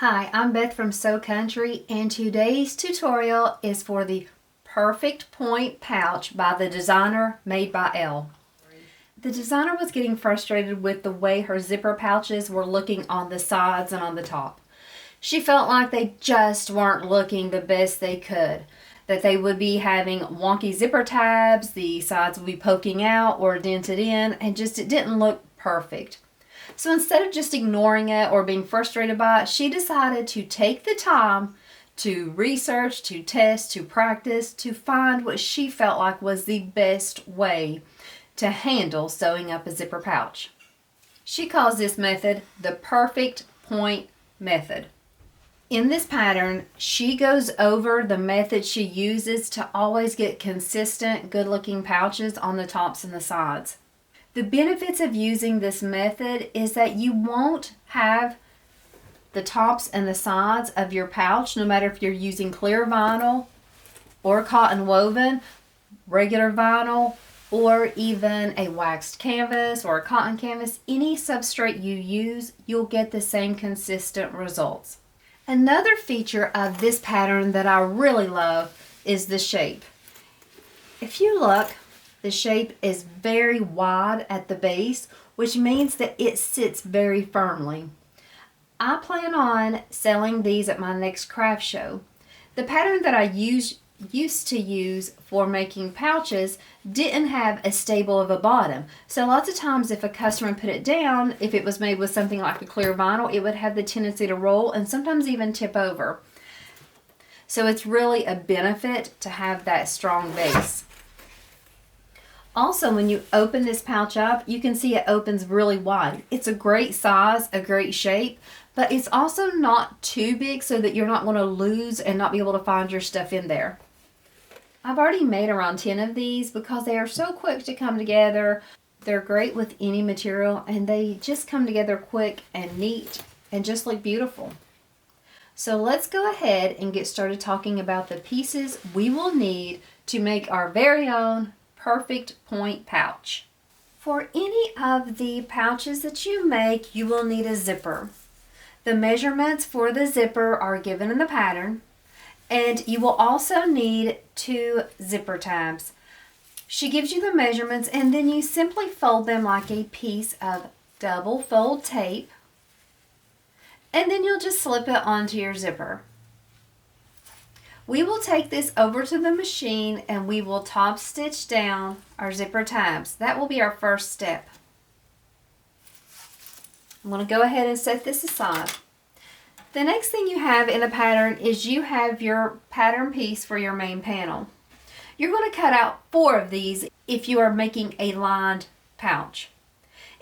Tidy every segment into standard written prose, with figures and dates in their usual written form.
Hi, I'm Beth from Sew Country, and today's tutorial is for the Perfect Point Pouch by the designer Made by Elle. The designer was getting frustrated with the way her zipper pouches were looking on the sides and on the top. She felt like they just weren't looking the best they could, that they would be having wonky zipper tabs, the sides would be poking out or dented in, and just it didn't look perfect. So instead of just ignoring it or being frustrated by it, she decided to take the time to research, to test, to practice, to find what she felt like was the best way to handle sewing up a zipper pouch. She calls this method the Perfect Point Method. In this pattern, she goes over the method she uses to always get consistent, good-looking pouches on the tops and the sides. The benefits of using this method is that you won't have the tops and the sides of your pouch, no matter if you're using clear vinyl or cotton woven, regular vinyl, or even a waxed canvas or a cotton canvas. Any substrate you use, you'll get the same consistent results. Another feature of this pattern that I really love is the shape. If you look, the shape is very wide at the base, which means that it sits very firmly. I plan on selling these at my next craft show. The pattern that I used to use for making pouches didn't have a stable of a bottom. So lots of times if a customer put it down, if it was made with something like a clear vinyl, it would have the tendency to roll and sometimes even tip over. So it's really a benefit to have that strong base. Also, when you open this pouch up, you can see it opens really wide. It's a great size, a great shape, but it's also not too big so that you're not going to lose and not be able to find your stuff in there. I've already made around 10 of these because they are so quick to come together. They're great with any material and they just come together quick and neat and just look beautiful. So let's go ahead and get started talking about the pieces we will need to make our very own Perfect Point pouch. For any of the pouches that you make, you will need a zipper. The measurements for the zipper are given in the pattern, and you will also need 2 zipper tabs. She gives you the measurements, and then you simply fold them like a piece of double fold tape, and then you'll just slip it onto your zipper. We will take this over to the machine and we will top stitch down our zipper tabs. That will be our first step. I'm going to go ahead and set this aside. The next thing you have in the pattern is you have your pattern piece for your main panel. You're going to cut out 4 of these if you are making a lined pouch.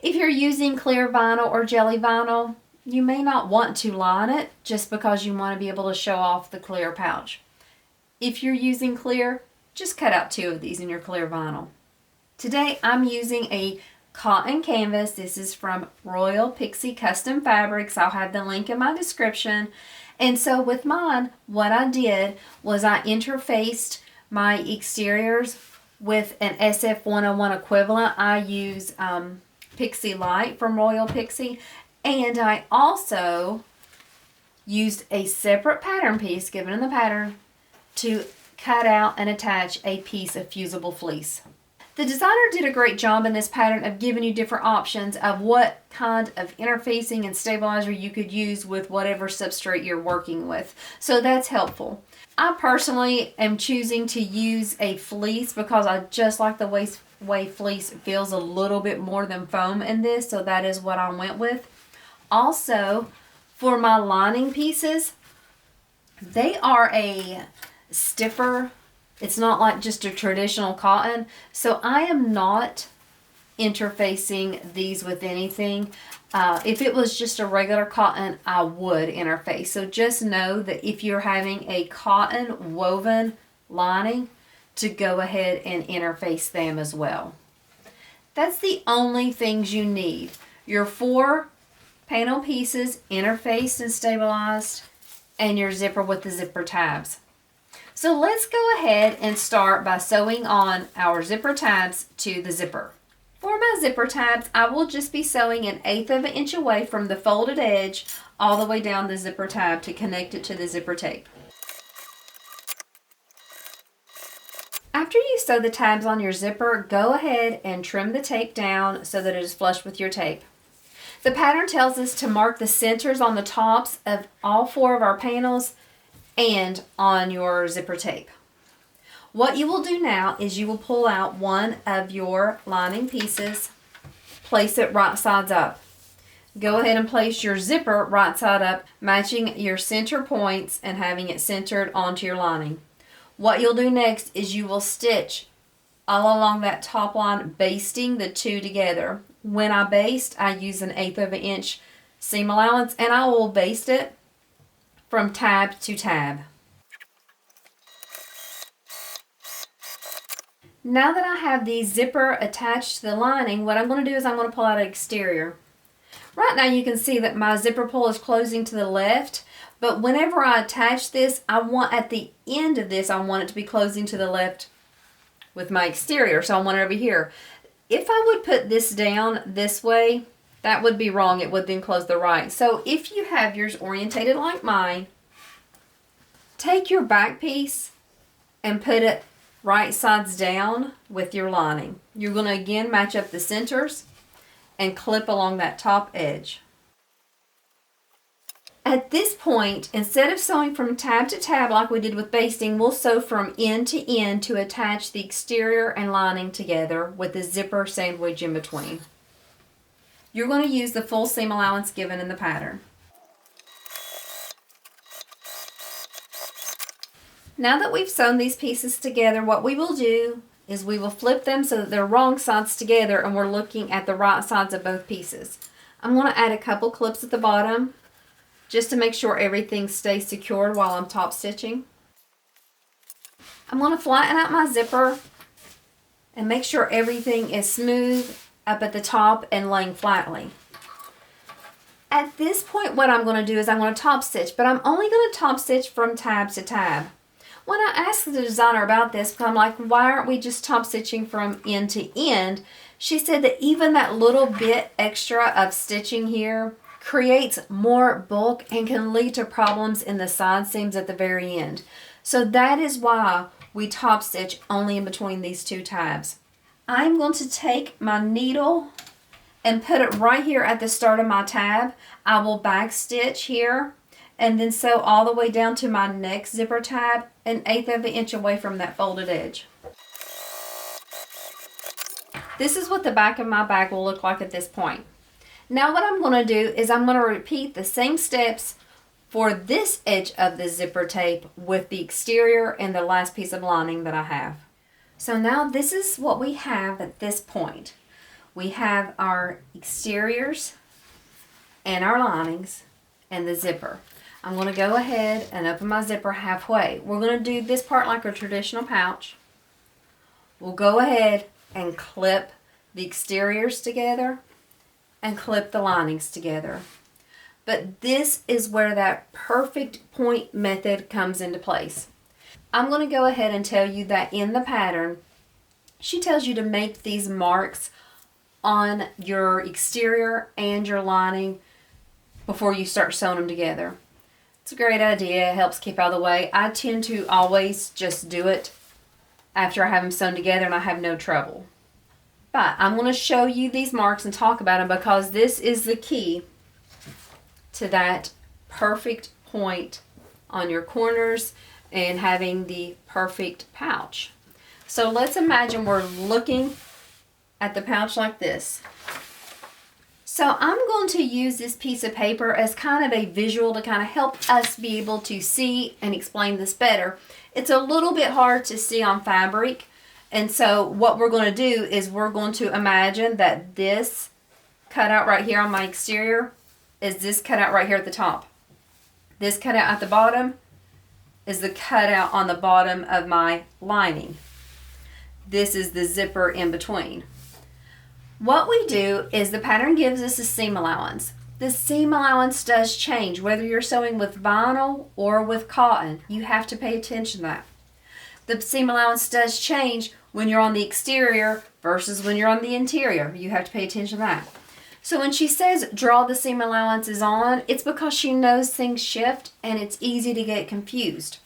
If you're using clear vinyl or jelly vinyl, you may not want to line it just because you want to be able to show off the clear pouch. If you're using clear, just cut out 2 of these in your clear vinyl. Today I'm using a cotton canvas. This is from Royal Pixie Custom Fabrics. I'll have the link in my description. And so with mine, what I did was I interfaced my exteriors with an SF101 equivalent. I use Pixie Light from Royal Pixie. And I also used a separate pattern piece given in the pattern to cut out and attach a piece of fusible fleece. The designer did a great job in this pattern of giving you different options of what kind of interfacing and stabilizer you could use with whatever substrate you're working with. So that's helpful. I personally am choosing to use a fleece because I just like the way fleece feels a little bit more than foam in this, so that is what I went with. Also, for my lining pieces, they are a stiffer. It's not like just a traditional cotton, so I am not interfacing these with anything. If it was just a regular cotton, I would interface. So just know that if you're having a cotton woven lining, to go ahead and interface them as well. That's the only things you need. Your 4 panel pieces interfaced and stabilized, and your zipper with the zipper tabs. So let's go ahead and start by sewing on our zipper tabs to the zipper. For my zipper tabs, I will just be sewing 1/8 of an inch away from the folded edge all the way down the zipper tab to connect it to the zipper tape. After you sew the tabs on your zipper, go ahead and trim the tape down so that it is flush with your tape. The pattern tells us to mark the centers on the tops of all 4 of our panels and on your zipper tape. What you will do now is you will pull out one of your lining pieces, place it right sides up. Go ahead and place your zipper right side up, matching your center points and having it centered onto your lining. What you'll do next is you will stitch all along that top line, basting the 2 together. When I baste, I use 1/8 of an inch seam allowance, and I will baste it from tab to tab. Now that I have the zipper attached to the lining, what I'm going to do is I'm going to pull out an exterior. Right now you can see that my zipper pull is closing to the left, but whenever I attach this, I want at the end of this, I want it to be closing to the left with my exterior, so I want it over here. If I would put this down this way, that would be wrong. It would then close the right. So if you have yours orientated like mine, take your back piece and put it right sides down with your lining. You're going to again match up the centers and clip along that top edge. At this point, instead of sewing from tab to tab like we did with basting, we'll sew from end to end to attach the exterior and lining together with the zipper sandwich in between. You're going to use the full seam allowance given in the pattern. Now that we've sewn these pieces together, what we will do is we will flip them so that they're wrong sides together and we're looking at the right sides of both pieces. I'm going to add a couple clips at the bottom just to make sure everything stays secured while I'm top stitching. I'm going to flatten out my zipper and make sure everything is smooth up at the top and laying flatly. At this point, what I'm going to do is I'm going to top stitch, but I'm only going to top stitch from tab to tab. When I asked the designer about this, because I'm like, why aren't we just top stitching from end to end? She said that even that little bit extra of stitching here creates more bulk and can lead to problems in the side seams at the very end. So that is why we top stitch only in between these 2 tabs. I'm going to take my needle and put it right here at the start of my tab. I will back stitch here and then sew all the way down to my next zipper tab 1/8 of an inch away from that folded edge. This is what the back of my bag will look like at this point. Now what I'm going to do is I'm going to repeat the same steps for this edge of the zipper tape with the exterior and the last piece of lining that I have. So now this is what we have at this point. We have our exteriors and our linings and the zipper. I'm going to go ahead and open my zipper halfway. We're going to do this part like a traditional pouch. We'll go ahead and clip the exteriors together and clip the linings together. But this is where that perfect point method comes into place. I'm going to go ahead and tell you that in the pattern, she tells you to make these marks on your exterior and your lining before you start sewing them together. It's a great idea. It helps keep out of the way. I tend to always just do it after I have them sewn together and I have no trouble. But I'm going to show you these marks and talk about them because this is the key to that perfect point on your corners and having the perfect pouch. So let's imagine we're looking at the pouch like this. So I'm going to use this piece of paper as kind of a visual to kind of help us be able to see and explain this better. It's a little bit hard to see on fabric, and so what we're going to do is we're going to imagine that this cutout right here on my exterior is this cutout right here at the top. This cutout at the bottom is the cutout on the bottom of my lining. This is the zipper in between. What we do is the pattern gives us a seam allowance. The seam allowance does change whether you're sewing with vinyl or with cotton. You have to pay attention to that. The seam allowance does change when you're on the exterior versus when you're on the interior. You have to pay attention to that. So when she says draw the seam allowances on, it's because she knows things shift and it's easy to get confused.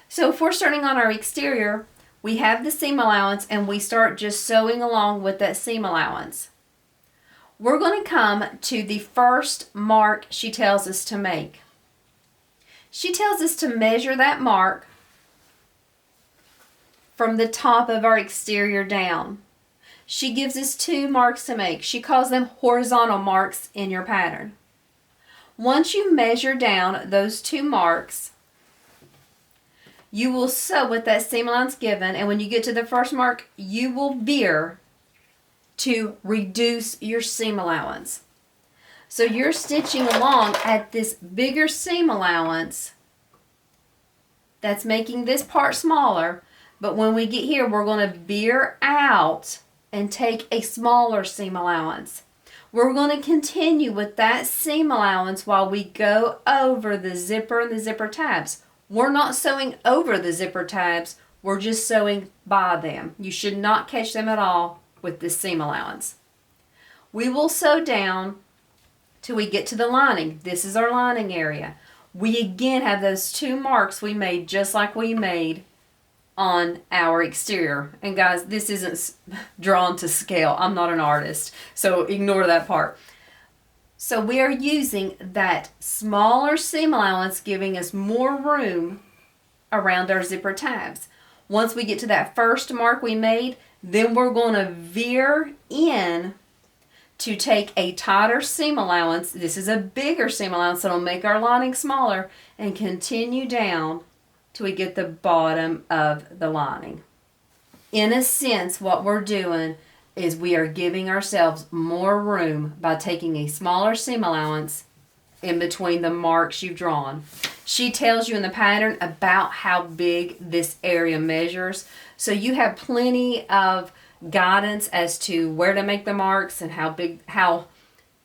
So if we're starting on our exterior, we have the seam allowance and we start just sewing along with that seam allowance. We're going to come to the first mark she tells us to make. She tells us to measure that mark from the top of our exterior down. She gives us 2 marks to make. She calls them horizontal marks in your pattern. Once you measure down those 2 marks, you will sew with that seam allowance given, and when you get to the first mark, you will veer to reduce your seam allowance. So you're stitching along at this bigger seam allowance that's making this part smaller, but when we get here, we're going to veer out and take a smaller seam allowance. We're going to continue with that seam allowance while we go over the zipper and the zipper tabs. We're not sewing over the zipper tabs, we're just sewing by them. You should not catch them at all with this seam allowance. We will sew down till we get to the lining. This is our lining area. We again have those 2 marks we made just like we made on our exterior. And guys, this isn't drawn to scale. I'm not an artist, so ignore that part. So we are using that smaller seam allowance, giving us more room around our zipper tabs. Once we get to that first mark we made, then we're going to veer in to take a tighter seam allowance. This is a bigger seam allowance that'll make our lining smaller, and continue down till we get the bottom of the lining. In a sense, what we're doing is we are giving ourselves more room by taking a smaller seam allowance in between the marks you've drawn. She tells you in the pattern about how big this area measures, so you have plenty of guidance as to where to make the marks and how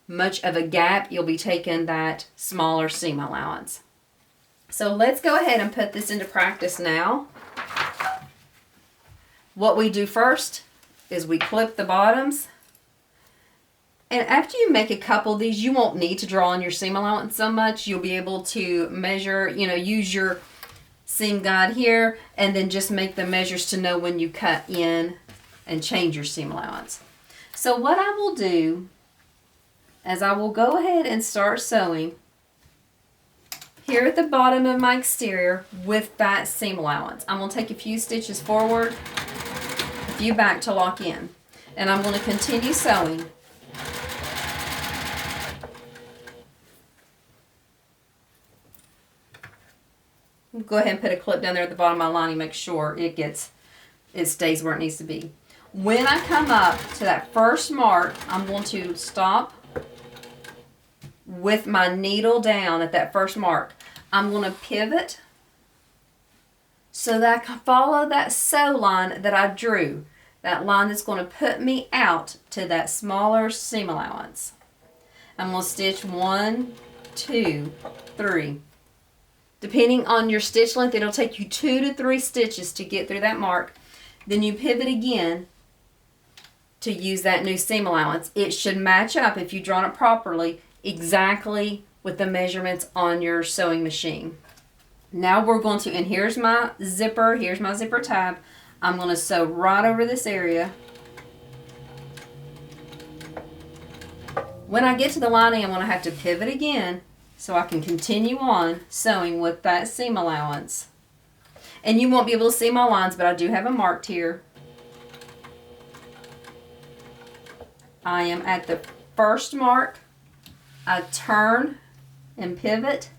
much of a gap you'll be taking that smaller seam allowance. So let's go ahead and put this into practice now. What we do first is we clip the bottoms. And after you make a couple of these, you won't need to draw on your seam allowance so much. You'll be able to measure, use your seam guide here and then just make the measures to know when you cut in and change your seam allowance. So what I will do is I will go ahead and start sewing here at the bottom of my exterior with that seam allowance. I'm going to take a few stitches forward, a few back to lock in, and I'm going to continue sewing. Go ahead and put a clip down there at the bottom of my lining, make sure it stays where it needs to be. When I come up to that first mark, I'm going to stop with my needle down at that first mark. I'm going to pivot so that I can follow that sew line that I drew, that line that's going to put me out to that smaller seam allowance. I'm going to stitch 1, 2, 3. Depending on your stitch length, it'll take you 2 to 3 stitches to get through that mark. Then you pivot again to use that new seam allowance. It should match up, if you've drawn it properly, exactly with the measurements on your sewing machine. Now we're going to, and here's my zipper tab. I'm going to sew right over this area. When I get to the lining, I'm going to have to pivot again so I can continue on sewing with that seam allowance. And you won't be able to see my lines, but I do have them marked here. I am at the first mark. I turn and pivot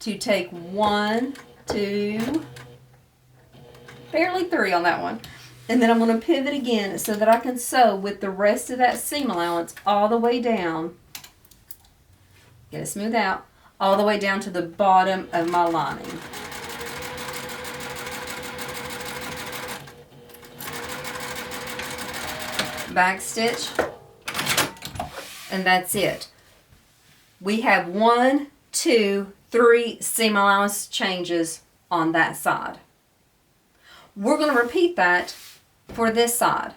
to take 1, 2, barely 3 on that one. And then I'm going to pivot again so that I can sew with the rest of that seam allowance all the way down. Get it smooth out, all the way down to the bottom of my lining. Back stitch, and that's it. We have 1, 2, 3 seam allowance changes on that side. We're going to repeat that for this side.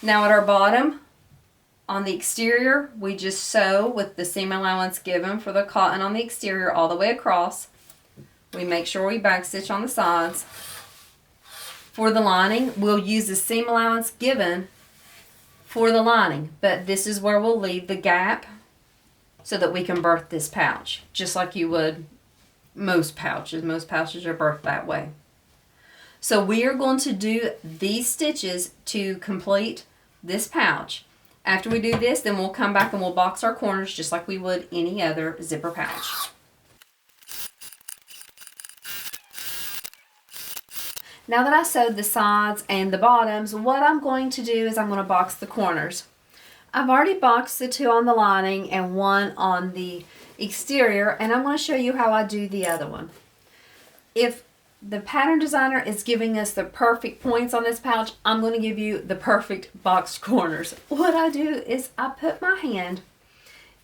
Now at our bottom, on the exterior, we just sew with the seam allowance given for the cotton on the exterior all the way across. We make sure we backstitch on the sides. For the lining, we'll use the seam allowance given for the lining, but this is where we'll leave the gap so that we can birth this pouch, just like you would most pouches. Most pouches are birthed that way. So we are going to do these stitches to complete this pouch. After we do this, then we'll come back and we'll box our corners just like we would any other zipper pouch. Now that I sewed the sides and the bottoms, what I'm going to do is I'm going to box the corners. I've already boxed the 2 on the lining and 1 on the exterior, and I'm going to show you how I do the other one. If the pattern designer is giving us the perfect points on this pouch, I'm going to give you the perfect boxed corners. What I do is I put my hand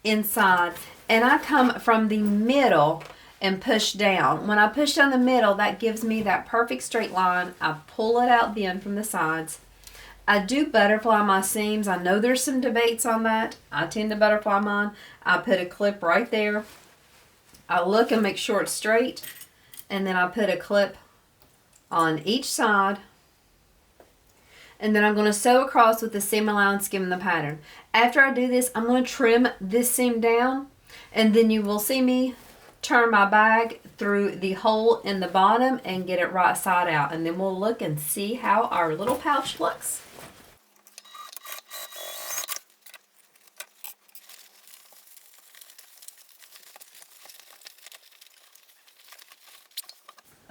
inside and I come from the middle and push down. When I push down the middle, that gives me that perfect straight line. I pull it out then from the sides. I do butterfly my seams. I know there's some debates on that. I tend to butterfly mine. I put a clip right there. I look and make sure it's straight. And then I put a clip on each side. And then I'm going to sew across with the seam allowance given the pattern. After I do this, I'm going to trim this seam down. And then you will see me turn my bag through the hole in the bottom and get it right side out. And then we'll look and see how our little pouch looks.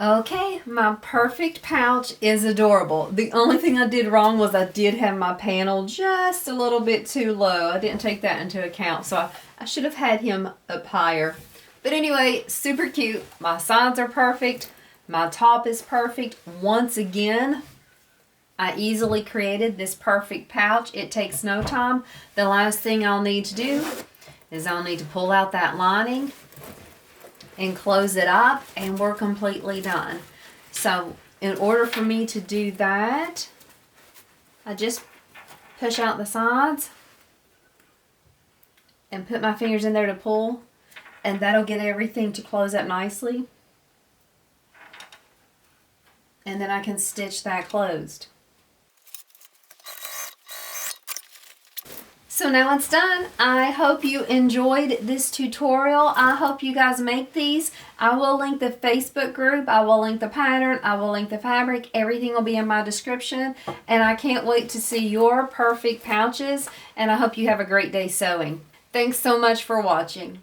Okay, my perfect pouch is adorable. The only thing I did wrong was I did have my panel just a little bit too low. I didn't take that into account, so I should have had him up higher. But anyway, super cute. My sides are perfect. My top is perfect. Once again, I easily created this perfect pouch. It takes no time. The last thing I'll need to do is I'll need to pull out that lining and close it up, and we're completely done. So in order for me to do that, I just push out the sides and put my fingers in there to pull, and that'll get everything to close up nicely. And then I can stitch that closed. So now it's done. I hope you enjoyed this tutorial. I hope you guys make these. I will link the Facebook group. I will link the pattern. I will link the fabric. Everything will be in my description. And I can't wait to see your perfect pouches. And I hope you have a great day sewing. Thanks so much for watching.